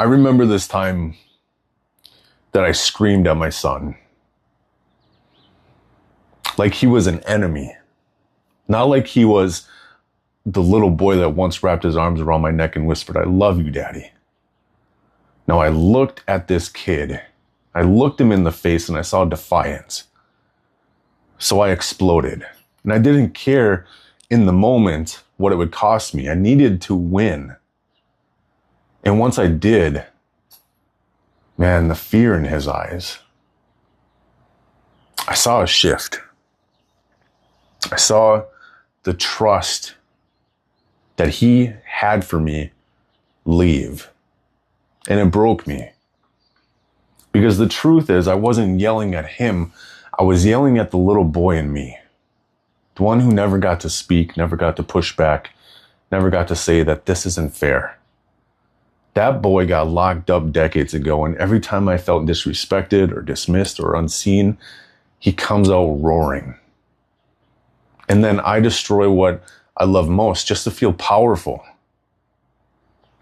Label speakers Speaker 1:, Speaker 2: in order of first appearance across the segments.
Speaker 1: I remember this time that I screamed at my son. Like he was an enemy. Not like he was the little boy that once wrapped his arms around my neck and whispered, "I love you, Daddy." No, I looked at this kid. I looked him in the face and I saw defiance. So I exploded. And I didn't care in the moment what it would cost me. I needed to win. And once I did, man, the fear in his eyes, I saw a shift. I saw the trust that he had for me leave. And it broke me. Because the truth is, I wasn't yelling at him. I was yelling at the little boy in me. The one who never got to speak, never got to push back, never got to say that this isn't fair. That boy got locked up decades ago, and every time I felt disrespected or dismissed or unseen, he comes out roaring. And then I destroy what I love most just to feel powerful.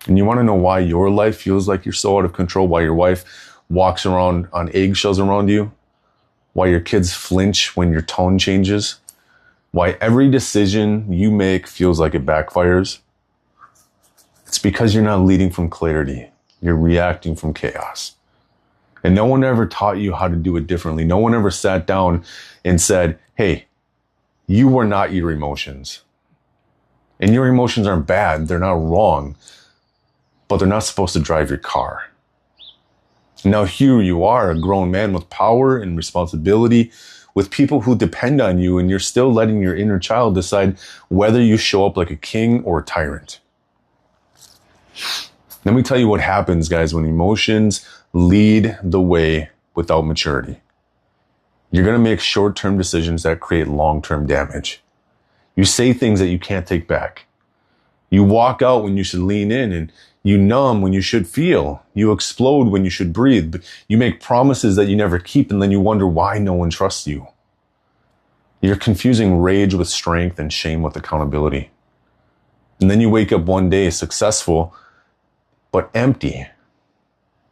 Speaker 1: And you want to know why your life feels like you're so out of control, why your wife walks around on eggshells around you, why your kids flinch when your tone changes, why every decision you make feels like it backfires? It's because you're not leading from clarity. You're reacting from chaos. And no one ever taught you how to do it differently. No one ever sat down and said, "Hey, you are not your emotions. And your emotions aren't bad. They're not wrong. But they're not supposed to drive your car." Now here you are, a grown man with power and responsibility, with people who depend on you, and you're still letting your inner child decide whether you show up like a king or a tyrant. Let me tell you what happens, guys, when emotions lead the way without maturity. You're going to make short-term decisions that create long-term damage. You say things that you can't take back. You walk out when you should lean in, and you numb when you should feel. You explode when you should breathe. But you make promises that you never keep, and then you wonder why no one trusts you. You're confusing rage with strength and shame with accountability. And then you wake up one day successful, but empty,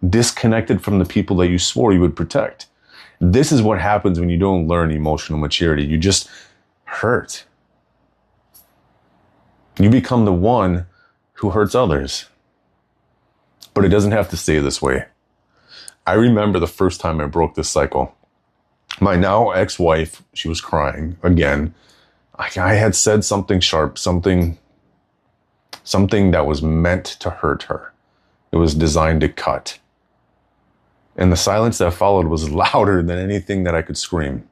Speaker 1: disconnected from the people that you swore you would protect. This is what happens when you don't learn emotional maturity. You just hurt. You become the one who hurts others. But it doesn't have to stay this way. I remember the first time I broke this cycle. My now ex-wife, she was crying again. I had said something sharp, something that was meant to hurt her. It was designed to cut. And the silence that followed was louder than anything that I could scream.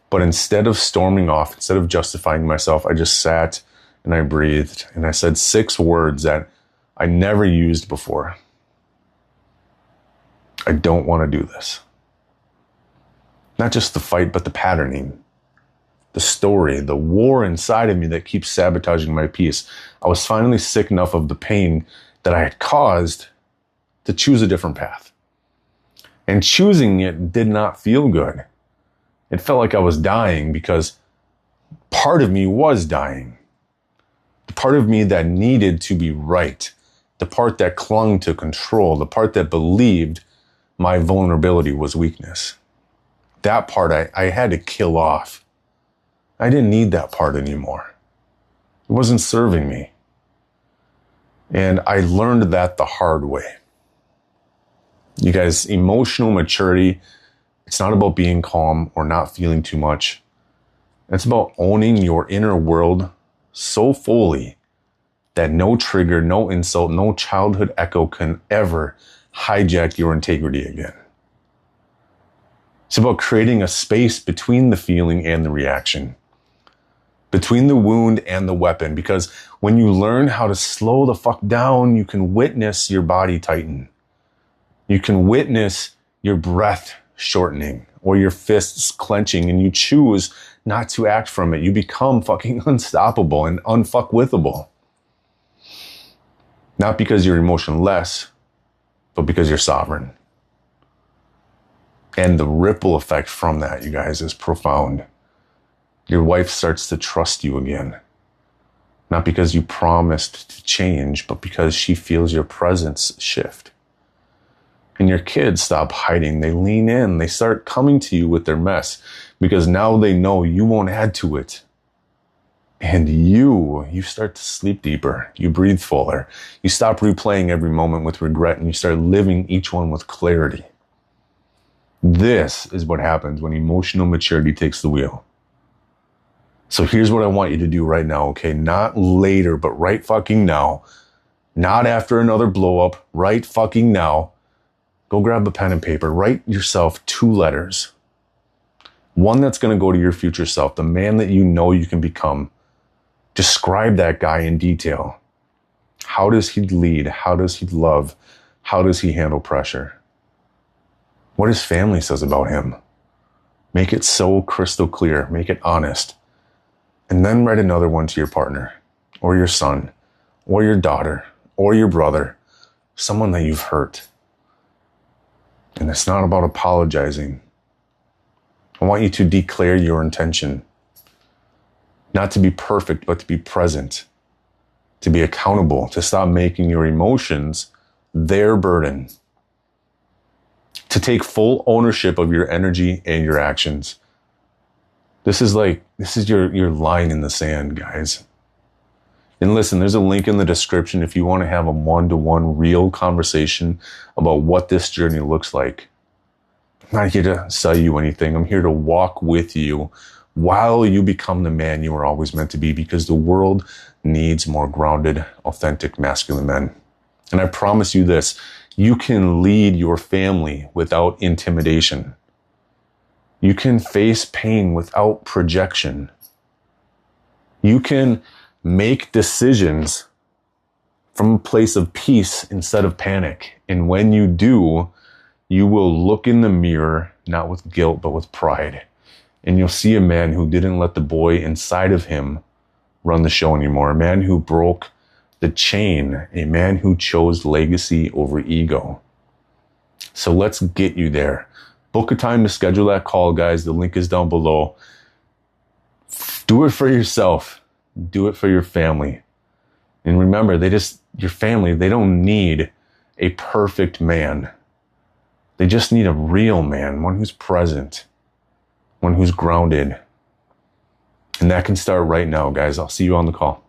Speaker 1: But instead of storming off, instead of justifying myself, I just sat and I breathed and I said 6 words that I never used before. I don't want to do this. Not just the fight, but the patterning, the story, the war inside of me that keeps sabotaging my peace. I was finally sick enough of the pain that I had caused to choose a different path. And choosing it did not feel good. It felt like I was dying because part of me was dying. The part of me that needed to be right. The part that clung to control. The part that believed my vulnerability was weakness. That part I had to kill off. I didn't need that part anymore. It wasn't serving me. And I learned that the hard way. You guys, emotional maturity, it's not about being calm or not feeling too much. It's about owning your inner world so fully that no trigger, no insult, no childhood echo can ever hijack your integrity again. It's about creating a space between the feeling and the reaction, between the wound and the weapon, because when you learn how to slow the fuck down, you can witness your body tighten. You can witness your breath shortening or your fists clenching, and you choose not to act from it. You become fucking unstoppable and unfuckwithable. Not because you're emotionless, but because you're sovereign. And the ripple effect from that, you guys, is profound. Your wife starts to trust you again. Not because you promised to change, but because she feels your presence shift. And your kids stop hiding. They lean in. They start coming to you with their mess because now they know you won't add to it. And you start to sleep deeper. You breathe fuller. You stop replaying every moment with regret and you start living each one with clarity. This is what happens when emotional maturity takes the wheel. So here's what I want you to do right now, okay? Not later, but right fucking now. Not after another blow up, right fucking now. Go grab a pen and paper. Write yourself 2 letters. One that's going to go to your future self, the man that you know you can become. Describe that guy in detail. How does he lead? How does he love? How does he handle pressure? What his family says about him. Make it so crystal clear. Make it honest. And then write another one to your partner, or your son, or your daughter, or your brother, someone that you've hurt. And it's not about apologizing. I want you to declare your intention. Not to be perfect, but to be present. To be accountable. To stop making your emotions their burden. To take full ownership of your energy and your actions. This is your line in the sand, guys. And listen, there's a link in the description if you want to have a one-to-one real conversation about what this journey looks like. I'm not here to sell you anything. I'm here to walk with you while you become the man you were always meant to be, because the world needs more grounded, authentic, masculine men. And I promise you this, you can lead your family without intimidation. You can face pain without projection. You can make decisions from a place of peace instead of panic. And when you do, you will look in the mirror, not with guilt, but with pride. And you'll see a man who didn't let the boy inside of him run the show anymore. A man who broke the chain. A man who chose legacy over ego. So let's get you there. Book a time to schedule that call, guys. The link is down below. Do it for yourself. Do it for your family. And remember, your family, they don't need a perfect man. They just need a real man, one who's present, one who's grounded. And that can start right now, guys. I'll see you on the call.